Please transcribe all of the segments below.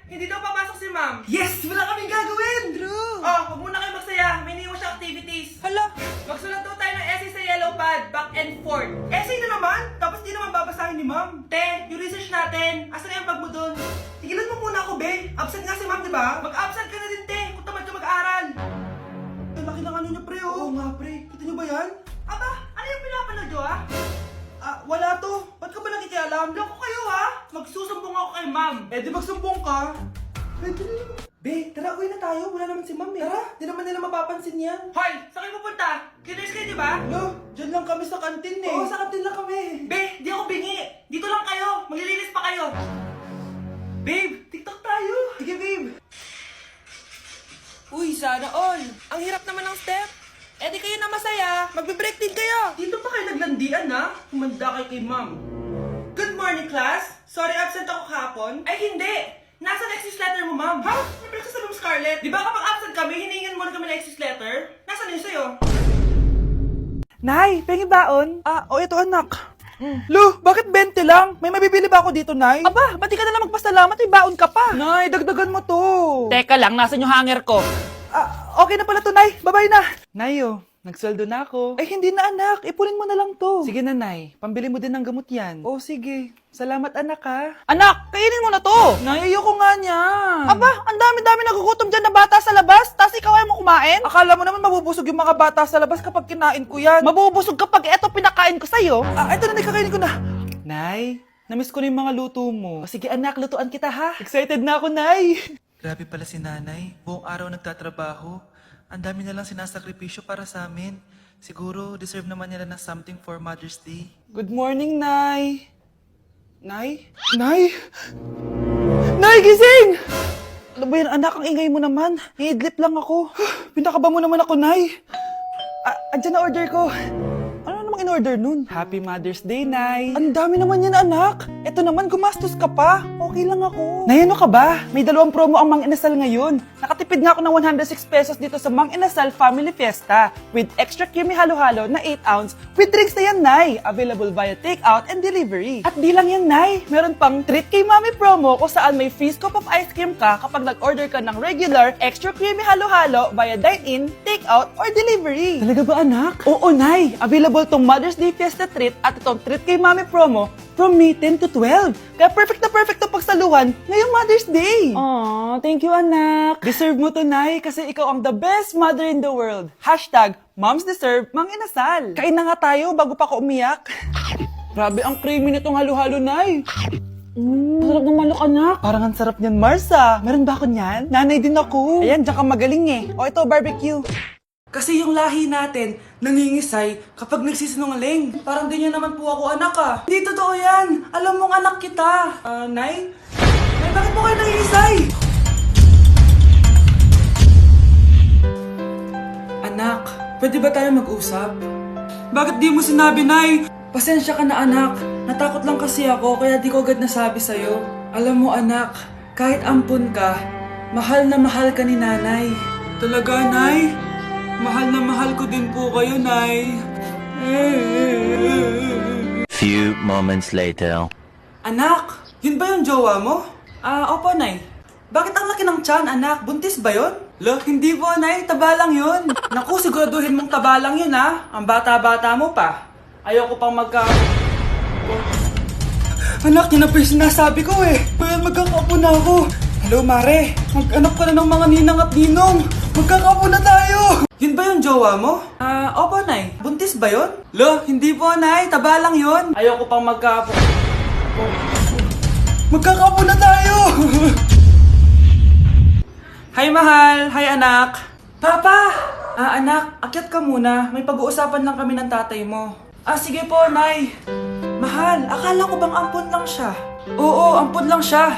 Hindi daw papasok si ma'am. Yes! Wala kaming gagawin! True! Oh, huwag muna kayo magsaya. May iniwan siya activities. Hala! Magsulat daw tayo ng essay sa yellow pad, back and forth. Essay na naman! Tapos di naman babasahin ni ma'am. Te, yung research natin, asan na yung bag mo dun? Tigilan mo muna ako, be. Absent nga si ma'am, di ba? Mag-absent ka na din, te, kung tamad ka mag-aaral. Ang laki ng ano niya, pre, oh. Oo nga, pre. Kita niyo ba yan? Aba, ano yung pinapanood nyo, ha? Wala to. Ba't ka ba nakikialam? Loko kayo, ha? Magsusumbong ako kay ma'am. Eh, di magsumbong ka. Pwede na. Be, tara, uwi na tayo. Wala naman si ma'am, eh. Tara, di naman nila mapapansin yan. Hoy, saan kayo pupunta? Kinis kayo, di ba? Lo, dyan lang kami sa kantin, eh. Oo, sa kantin lang kami. Be, di ako bingi. Dito lang kayo. Maglilinis pa kayo. Babe, TikTok tayo. Sige, babe. Uy, sana all! Ang hirap naman ng step! Eh di kayo na masaya! Magbe-break din kayo! Dito pa kayo naglandian, ha? Humanda kayo kay ma'am. Good morning, class. Sorry, absent ako kahapon. Ay, hindi. Nasa excuse letter mo, ma'am. Ha? May breakfast sa room, Scarlett. Di ba kapag absent kami, hiningan mo na kami ng excuse letter? Nasaan yun sa'yo? Nay, pengi baon? Ito anak. Lo, bakit 20 lang? May mabibili ba ako dito, Nay? Aba, ba't di ka na lang magpasalamat? May baon ka pa! Nay, dagdagan mo to. Teka lang, nasan yung hanger ko? Okay na pala to, Nay. Bye-bye na. Nay, nagsaldo na ako. Ay, hindi na, anak. Ipunin mo na lang to. Sige na, Nay. Pambili mo din ng gamot yan. Oh, sige. Salamat, anak, ha. Anak, kainin mo na to! Nay, ayoko nga niyan. Aba, ang dami-dami nagugutom dyan na bata sa labas, tas ikaw ay mo kumain? Akala mo naman mabubusog yung mga bata sa labas kapag kinain ko yan. Mabubusog kapag eto pinakain ko sa'yo. Ito na, Nay. Kakainin ko na. Nay, namiss ko na yung mga luto mo. Sige, anak. Lutuan kita, ha. Excited na ako, Nay. Grabe pala si nanay. Buong araw nagtatrabaho. Ang dami na lang sinasakripisyo para sa amin. Siguro, deserve naman nila ng something for Mother's Day. Good morning, Nay. Nay? Nay? Nay, gising! Ano ba yan, anak? Ang ingay mo naman. Iidlip lang ako. Pinakaba mo naman ako, Nay. Andyan na order ko. Ano namang in-order nun? Happy Mother's Day, Nay. Ang dami naman yan, anak. Eto naman, gumastos ka pa. Okay lang ako. Nay, ano ka ba? May 2 promo ang Mang Inasal ngayon. Nakatipid nga ako ng 106 pesos dito sa Mang Inasal Family Fiesta with extra creamy halo-halo na 8 ounce with drinks na yan, Nay. Available via takeout and delivery. At di lang yan, Nay. Meron pang Treat Kay Mami promo kung saan may free scoop of ice cream ka kapag nag-order ka ng regular extra creamy halo-halo via dine-in, takeout, or delivery. Talaga ba, anak? Oo, Nay. Available tong Mother's Day Fiesta Treat at itong Treat Kay Mami promo from May 10 to 12. Kaya perfect na pagsaluhan ngayong Mother's Day. Aw, thank you, anak. Deserve mo to, Nay, kasi ikaw ang the best mother in the world. Hashtag, Moms Deserve Mang Inasal. Kain na nga tayo bago pa ako umiyak. Grabe ang creamy nitong halo-halo, Nay. Sarap ng manok, anak. Parang ang sarap niyan, Marsa. Meron ba ako niyan? Nanay din ako. Ayan, diyan ka magaling eh. O ito, barbecue. Kasi yung lahi natin, nangingisay kapag nagsisinungaling. Parang din yan naman po ako, anak, ah. Hindi totoo yan. Alam mong anak kita. Nay? Nay, bakit po kayo nangingisay? Anak, pwede ba tayo mag-usap? Bakit di mo sinabi, Nay? Pasensya ka na, anak. Natakot lang kasi ako, kaya di ko agad nasabi sa'yo. Alam mo, anak, kahit ampun ka, mahal na mahal ka ni nanay. Talaga, Nay? Mahal na mahal ko din po kayo, Nay. Few moments later. Anak, yun ba yung jowa mo? Opo, Nay. Bakit ang laki ng tiyan, anak? Buntis ba yun? Lo, hindi po, Nay. Taba lang yun. Naku, siguraduhin mong taba lang yun, ha? Ang bata-bata mo pa. Ayoko pang Anak, yun na pa yung sinasabi ko eh. Kaya magkakapo na ako. Hello, Mare. Mag-anak ka na ng mga ninang at ninong. Magkakapo na tayo. Yun ba yung jowa mo? Opo, Nay. Buntis ba yun? Lo, hindi po, Nay. Taba lang yun. Ayoko pang magkakapo na tayo. Hi, mahal. Hi, anak. Papa! Anak, akyat ka muna. May pag-uusapan lang kami ng tatay mo. Sige po, Nay. Mahal, akala ko bang ampun lang siya? Oo, ampun lang siya.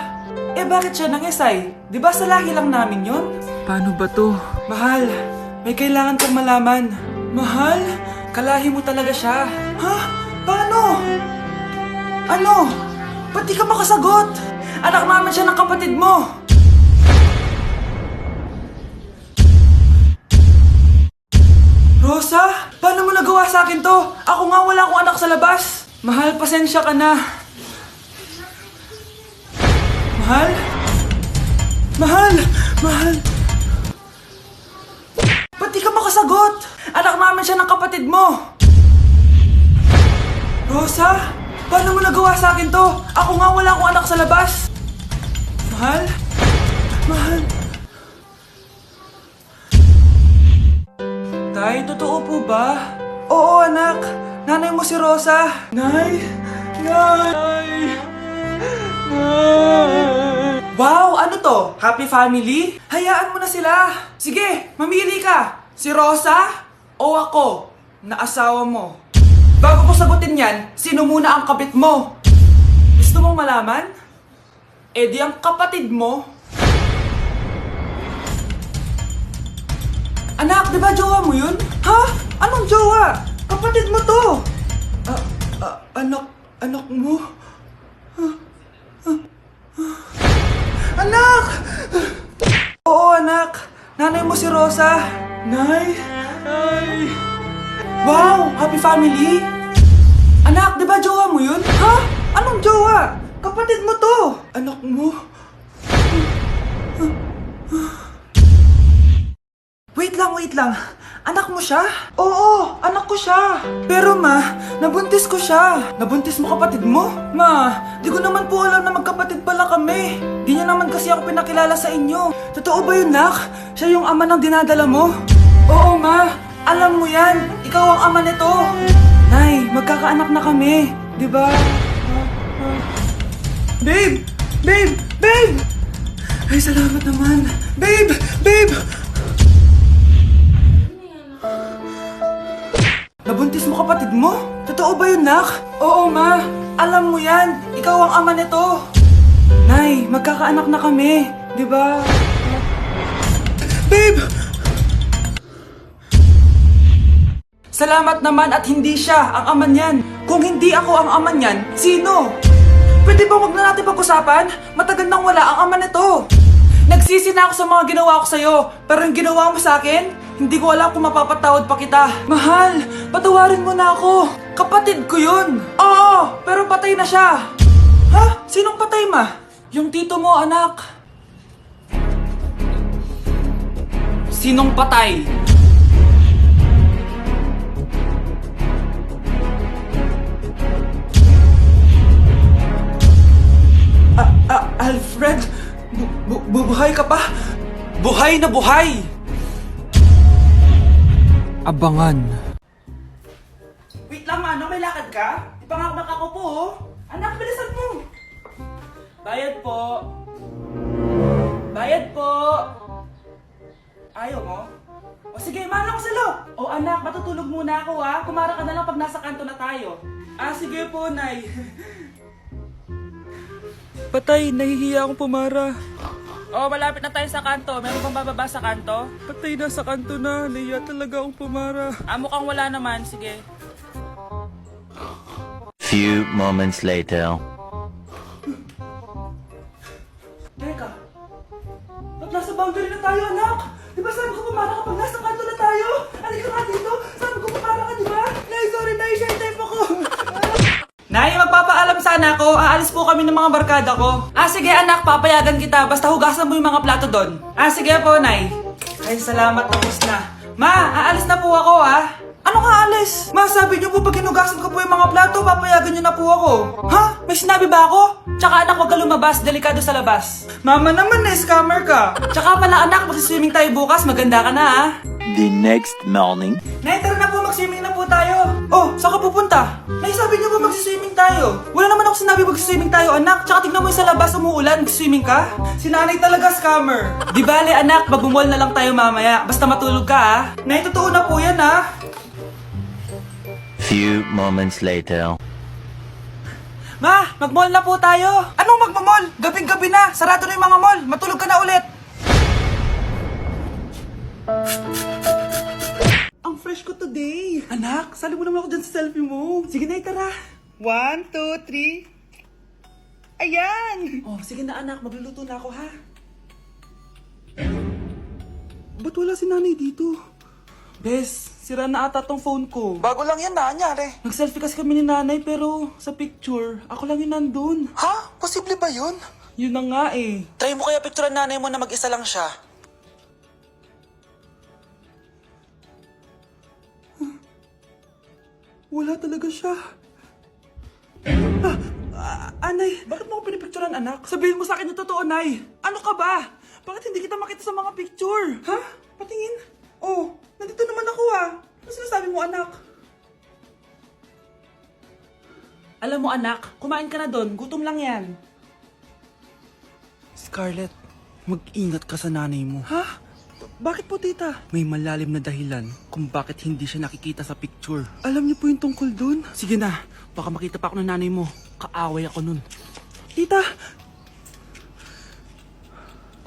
Bakit siya nangisay? Di ba sa lahi lang namin yun? Paano ba to? Mahal, may kailangan kang malaman. Mahal, kalahi mo talaga siya. Ha? Paano? Ano? Ba't di ka makasagot? Anak namin siya ng kapatid mo. Rosa, paano mo nagawa sa akin to? Ako nga wala akong anak sa labas. Mahal, pasensya ka na. Mahal? Mahal! Mahal! Ba't di ka makasagot? Anak namin siya ng kapatid mo! Rosa? Paano mo nagawa sa akin to? Ako nga wala akong anak sa labas! Mahal? Mahal? Tay, totoo po ba? Oo, anak. Nanay mo si Rosa. Nay! Nay! Wow, ano to? Happy family? Hayaan mo na sila. Sige, mamili ka. Si Rosa o ako na asawa mo? Bago ko sagutin yan, sino muna ang kabit mo? Gusto mong malaman? Eh di ang kapatid mo. Anak, di ba jowa mo yun? Ha? Anong jowa? Kapatid mo to. Anak mo? Anak! Oo, anak. Nanay mo si Rosa. Nay? Nay? Wow! Happy family? Anak, di ba jowa mo yun? Ha? Anong jowa? Kapatid mo to. Anak mo? Wait lang. Anak mo siya? Oo, anak ko siya. Pero ma, nabuntis ko siya. Nabuntis mo kapatid mo? Ma, di ko naman po alam na magkapatid pala kami. Di niya naman kasi ako pinakilala sa inyo. Totoo ba yun, nak? Siya yung ama ng dinadala mo? Oo, ma. Alam mo yan. Ikaw ang ama nito. Nay, magkakaanak na kami. Di ba? Babe! Ay, salamat naman. Babe! Nabuntis mo kapatid mo? Totoo ba yun, nak? Oo, ma. Alam mo yan. Ikaw ang ama nito. Nay, magkakaanak na kami. Di ba? Babe! Salamat naman at hindi siya ang ama niyan. Kung hindi ako ang ama niyan, sino? Pwede ba wag na natin pag-usapan? Matagal nang wala ang ama nito. Nagsisi na ako sa mga ginawa ko sa'yo, pero yung ginawa mo sa akin, hindi ko alam kung mapapatawad pa kita. Mahal, patawarin mo na ako. Kapatid ko yun. Oo, pero patay na siya. Ha? Sinong patay, ma? Yung tito mo, anak. Sinong patay? Alfred? Buhay ka pa? Buhay na buhay! Abangan. Wait lang, Manong. May lakad ka? Ipangakmak ako po, oh. Anak, bilisan mo. Bayad po. Ayaw mo? O sige, Manong, salo. O anak, matutulog muna ako, ha. Kumara ka na lang pag nasa kanto na tayo. Sige po, Nay. Patay, nahihiya akong pumara. Oh, malapit na tayo sa kanto. Meron bang bababa sa kanto? Patay na sa kanto na, nahihiya talaga akong pumara. Mukhang wala naman. Sige. Few moments later. Teka. Ba't nasa boundary na tayo, anak? Di ba sabi ko pumara kapag nasa kanto na tayo? Halika nga dito. Sabi ko pumara ka, di ba? Nay, sorry, Nay. Share time ako. Nay, magpapaalam sana ako. Aalis po kami ng mga barkada ko. Sige anak, papayagan kita. Basta hugasan mo yung mga plato doon. Sige po, Nay. Ay, salamat. Tapos na. Ma, aalis na po ako, ha? Ano nga alis? Ma, sabi niyo po pag hinugasan ko po yung mga plato, papayagan niyo na po ako. Ha? May sinabi ba ako? Tsaka anak, huwag ka lumabas. Delikado sa labas. Mama naman, scammer ka. Tsaka pala anak, magsiswimming tayo bukas. Maganda ka na, ha? The next morning. Nay, tara na po, mag-swimming na po tayo. Oh, saan ka pupunta? Nay, sabi niyo ba mag-swimming tayo? Wala naman ako sinabi mag-swimming tayo, anak. Tsaka tignan mo yung sa labas, umuulan, mag-swimming ka? Si nanay talaga scammer. Di bale, anak, mag-mall na lang tayo mamaya. Basta matulog ka, ha? Nay, totoo na po yan, ha? Few moments later. Ma, mag-mall na po tayo. Anong mag-mall? Gabing-gabi na. Sarado na yung mga mall. Matulog ka na ulit. Ang fresh ko today. Anak, sali mo naman ako dyan sa selfie mo. Sige na, tara. 1, 2, 3. Ayan! Oh, sige na anak, magluluto na ako, ha? Ba't wala si nanay dito? Bes, sira na ata tong phone ko. Bago lang yan, nangyari. Nag-selfie kasi kami ni nanay pero sa picture, ako lang yung nandun. Ha? Posible ba yun? Yun na nga eh. Try mo kaya picturean nanay mo na mag-isa lang siya. Wala talaga siya. Anay, bakit mo ako pinipicturean, anak? Sabihin mo sa akin yung totoo, Nay. Ano ka ba? Bakit hindi kita makita sa mga picture? Ha? Patingin? Oh, nandito naman ako Ano sinasabi mo, anak? Alam mo, anak, kumain ka na doon. Gutom lang yan. Scarlett, mag-ingat ka sa nanay mo. Ha? Bakit po, tita? May malalim na dahilan kung bakit hindi siya nakikita sa picture. Alam niyo po yung tungkol doon? Sige na, baka makita pa ako ng nanay mo. Kaaway ako nun. Tita!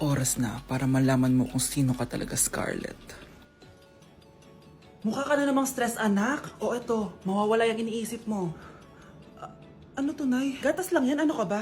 Oras na para malaman mo kung sino ka talaga, Scarlett. Mukha ka na namang stress, anak. O eto, mawawala yung iniisip mo. Ano to, Nay? Gatas lang yan, ano ka ba?